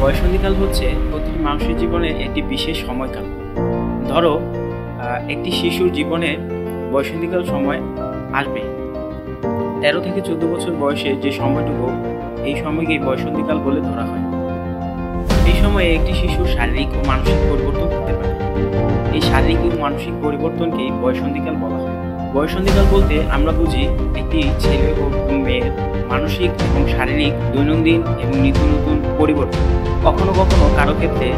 বয়ঃসন্ধিকাল হচ্ছে প্রতিটি মানুষের জীবনের একটি বিশেষ সময়কাল। ধরো একটি শিশুর জীবনে বয়ঃসন্ধিকাল সময় আসবে 13 থেকে 14 বছর বয়সে যে সময়টুকু, এই সময়কেই বয়ঃসন্ধিকাল বলে ধরা হয়। এই সময়ে একটি শিশুর শারীরিক ও মানসিক পরিবর্তন হতে পারে। এই শারীরিক ও মানসিক পরিবর্তনকেই বয়ঃসন্ধিকাল বলা হয়। বয়ঃসন্ধিকাল বলতে আমরা বুঝি একটি ছেলে ও মেয়ের মানসিক এবং শারীরিক দৈনন্দিন এবং নিত্য নতুন পরিবর্তন। কখনো কখনো কারো ক্ষেত্রে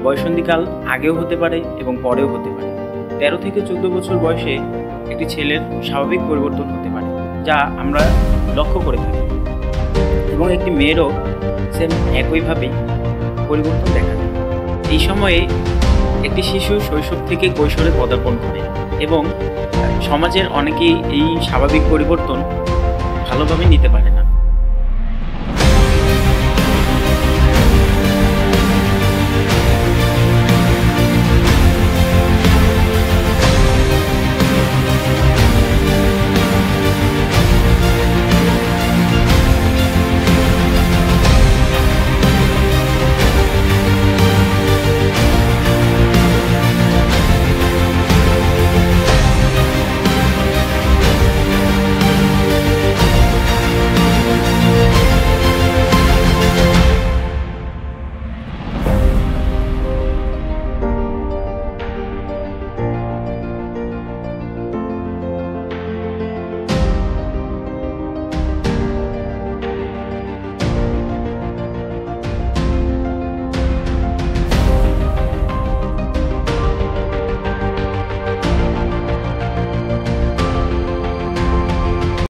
বয়ঃসন্ধিকাল আগেও হতে পারে এবং পরেও হতে পারে। 13 থেকে 14 বছর বয়সে একটি ছেলের স্বাভাবিক পরিবর্তন হতে পারে, যা আমরা লক্ষ্য করে থাকি, এবং একটি মেয়েরও সেম একইভাবেই পরিবর্তন দেখা যায়। এই সময়ে একটি শিশু শৈশব থেকে কৈশোরে পদার্পণ করে এবং সমাজের অনেকেই এই স্বাভাবিক পরিবর্তন ভালোভাবে নিতে পারে না।